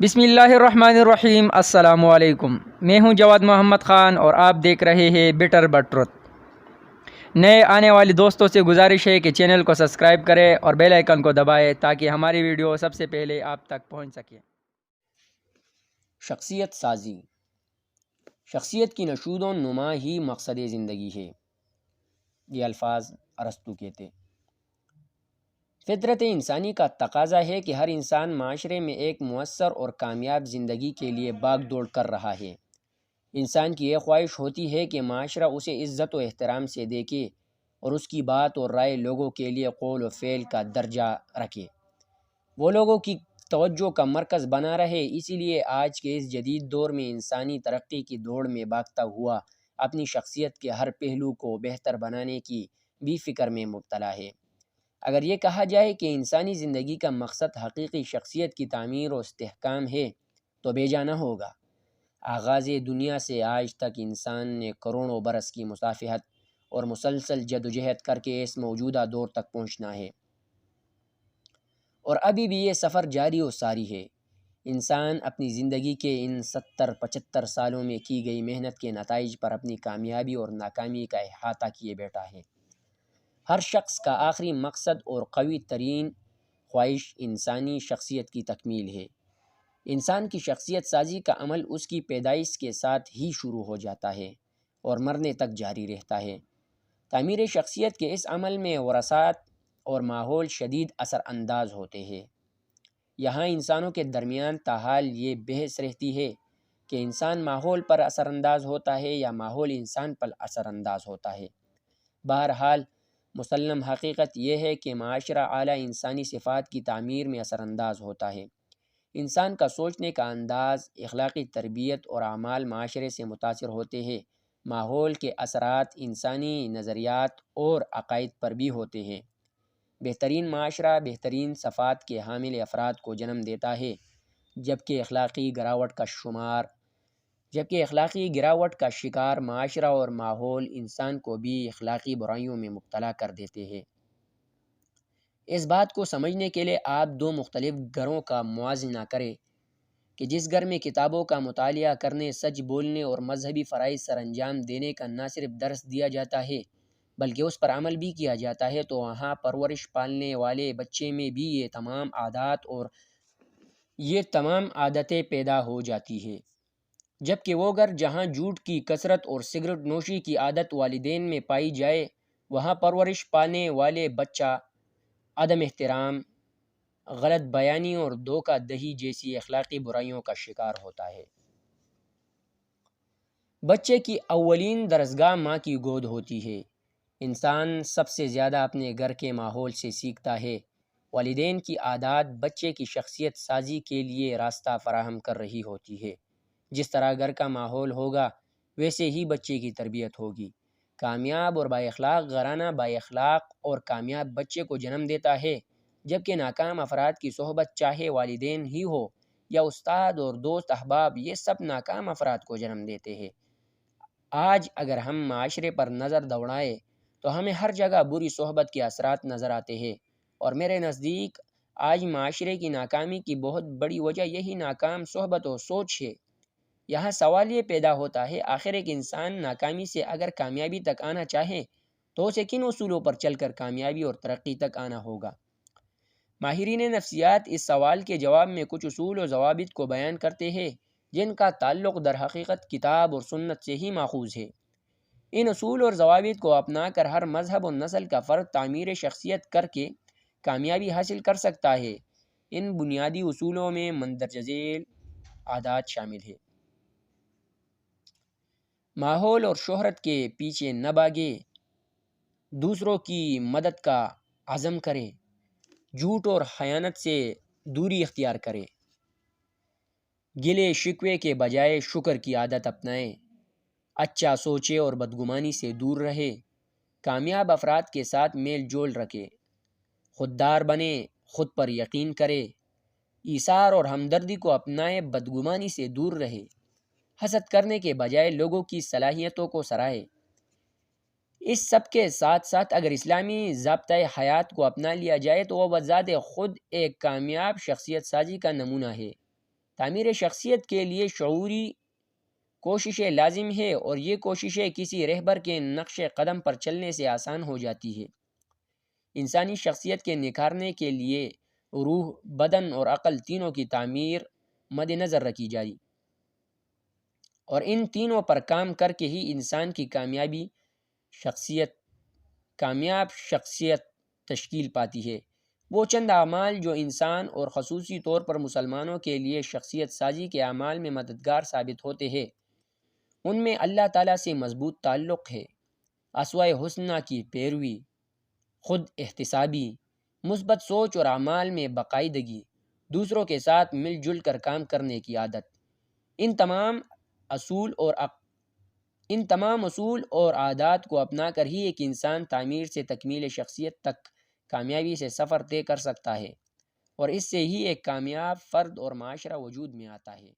بسم اللہ الرحمن الرحیم۔ السلام علیکم، میں ہوں جواد محمد خان اور آپ دیکھ رہے ہیں بیٹر بٹ ٹروتھ۔ نئے آنے والے دوستوں سے گزارش ہے کہ چینل کو سبسکرائب کریں اور بیل آئیکن کو دبائیں تاکہ ہماری ویڈیو سب سے پہلے آپ تک پہنچ سکے۔ شخصیت سازی، شخصیت کی نشود و نما ہی مقصد زندگی ہے۔ یہ الفاظ ارسطو کے تھے۔ فطرت انسانی کا تقاضا ہے کہ ہر انسان معاشرے میں ایک مؤثر اور کامیاب زندگی کے لیے بھاگ دوڑ کر رہا ہے۔ انسان کی یہ خواہش ہوتی ہے کہ معاشرہ اسے عزت و احترام سے دیکھے اور اس کی بات اور رائے لوگوں کے لیے قول و فعل کا درجہ رکھے، وہ لوگوں کی توجہ کا مرکز بنا رہے۔ اسی لیے آج کے اس جدید دور میں انسانی ترقی کی دوڑ میں بھاگتا ہوا اپنی شخصیت کے ہر پہلو کو بہتر بنانے کی بھی فکر میں مبتلا ہے۔ اگر یہ کہا جائے کہ انسانی زندگی کا مقصد حقیقی شخصیت کی تعمیر و استحکام ہے تو بے جا نہ ہوگا۔ آغاز دنیا سے آج تک انسان نے کروڑوں برس کی مصافحت اور مسلسل جدوجہد کر کے اس موجودہ دور تک پہنچنا ہے، اور ابھی بھی یہ سفر جاری و ساری ہے۔ انسان اپنی زندگی کے ان 70-75 سالوں میں کی گئی محنت کے نتائج پر اپنی کامیابی اور ناکامی کا احاطہ کیے بیٹھا ہے۔ ہر شخص کا آخری مقصد اور قوی ترین خواہش انسانی شخصیت کی تکمیل ہے۔ انسان کی شخصیت سازی کا عمل اس کی پیدائش کے ساتھ ہی شروع ہو جاتا ہے اور مرنے تک جاری رہتا ہے۔ تعمیر شخصیت کے اس عمل میں وراثت اور ماحول شدید اثر انداز ہوتے ہیں۔ یہاں انسانوں کے درمیان تاحال یہ بحث رہتی ہے کہ انسان ماحول پر اثر انداز ہوتا ہے یا ماحول انسان پر اثر انداز ہوتا ہے۔ بہرحال مسلم حقیقت یہ ہے کہ معاشرہ اعلیٰ انسانی صفات کی تعمیر میں اثر انداز ہوتا ہے۔ انسان کا سوچنے کا انداز، اخلاقی تربیت اور اعمال معاشرے سے متاثر ہوتے ہیں۔ ماحول کے اثرات انسانی نظریات اور عقائد پر بھی ہوتے ہیں۔ بہترین معاشرہ بہترین صفات کے حامل افراد کو جنم دیتا ہے، جبکہ اخلاقی گراوٹ کا شکار معاشرہ اور ماحول انسان کو بھی اخلاقی برائیوں میں مبتلا کر دیتے ہیں۔ اس بات کو سمجھنے کے لیے آپ دو مختلف گھروں کا موازنہ کریں کہ جس گھر میں کتابوں کا مطالعہ کرنے، سچ بولنے اور مذہبی فرائض سر انجام دینے کا نہ صرف درس دیا جاتا ہے بلکہ اس پر عمل بھی کیا جاتا ہے، تو وہاں پرورش پالنے والے بچے میں بھی یہ تمام عادتیں پیدا ہو جاتی ہے۔ جبکہ وہ گھر جہاں جھوٹ کی کثرت اور سگریٹ نوشی کی عادت والدین میں پائی جائے، وہاں پرورش پانے والے بچہ عدم احترام، غلط بیانی اور دھوکہ دہی جیسی اخلاقی برائیوں کا شکار ہوتا ہے۔ بچے کی اولین درسگاہ ماں کی گود ہوتی ہے۔ انسان سب سے زیادہ اپنے گھر کے ماحول سے سیکھتا ہے۔ والدین کی عادات بچے کی شخصیت سازی کے لیے راستہ فراہم کر رہی ہوتی ہے۔ جس طرح گھر کا ماحول ہوگا ویسے ہی بچے کی تربیت ہوگی۔ کامیاب اور بااخلاق گھرانہ بااخلاق اور کامیاب بچے کو جنم دیتا ہے، جبکہ ناکام افراد کی صحبت، چاہے والدین ہی ہو یا استاد اور دوست احباب، یہ سب ناکام افراد کو جنم دیتے ہیں۔ آج اگر ہم معاشرے پر نظر دوڑائیں تو ہمیں ہر جگہ بری صحبت کے اثرات نظر آتے ہیں، اور میرے نزدیک آج معاشرے کی ناکامی کی بہت بڑی وجہ یہی ناکام صحبت و سوچ ہے۔ یہاں سوال یہ پیدا ہوتا ہے، آخر ایک انسان ناکامی سے اگر کامیابی تک آنا چاہے تو اسے کن اصولوں پر چل کر کامیابی اور ترقی تک آنا ہوگا؟ ماہرین نفسیات اس سوال کے جواب میں کچھ اصول و ضوابط کو بیان کرتے ہیں جن کا تعلق در حقیقت کتاب اور سنت سے ہی ماخوذ ہے۔ ان اصول اور ضوابط کو اپنا کر ہر مذہب و نسل کا فرد تعمیر شخصیت کر کے کامیابی حاصل کر سکتا ہے۔ ان بنیادی اصولوں میں مندرجہ ذیل عادات شامل ہیں۔ ماحول اور شہرت کے پیچھے نہ بھاگے، دوسروں کی مدد کا عزم کرے، جھوٹ اور خیانت سے دوری اختیار کرے، گلے شکوے کے بجائے شکر کی عادت اپنائے، اچھا سوچے اور بدگمانی سے دور رہے، کامیاب افراد کے ساتھ میل جول رکھے، خوددار بنے، خود پر یقین کرے، ایثار اور ہمدردی کو اپنائے، بدگمانی سے دور رہے، حسد کرنے کے بجائے لوگوں کی صلاحیتوں کو سراہے۔ اس سب کے ساتھ ساتھ اگر اسلامی ضابطۂ حیات کو اپنا لیا جائے تو وہ بذات خود ایک کامیاب شخصیت سازی کا نمونہ ہے۔ تعمیر شخصیت کے لیے شعوری کوششیں لازم ہے، اور یہ کوششیں کسی رہبر کے نقش قدم پر چلنے سے آسان ہو جاتی ہے۔ انسانی شخصیت کے نکھارنے کے لیے روح، بدن اور عقل تینوں کی تعمیر مد نظر رکھی جائے، اور ان تینوں پر کام کر کے ہی انسان کی کامیاب شخصیت تشکیل پاتی ہے۔ وہ چند اعمال جو انسان اور خصوصی طور پر مسلمانوں کے لیے شخصیت سازی کے اعمال میں مددگار ثابت ہوتے ہیں، ان میں اللہ تعالیٰ سے مضبوط تعلق ہے، اسوۂ حسنہ کی پیروی، خود احتسابی، مثبت سوچ اور اعمال میں باقاعدگی، دوسروں کے ساتھ مل جل کر کام کرنے کی عادت۔ ان تمام اصول اور عادات کو اپنا کر ہی ایک انسان تعمیر سے تکمیل شخصیت تک کامیابی سے سفر طے کر سکتا ہے، اور اس سے ہی ایک کامیاب فرد اور معاشرہ وجود میں آتا ہے۔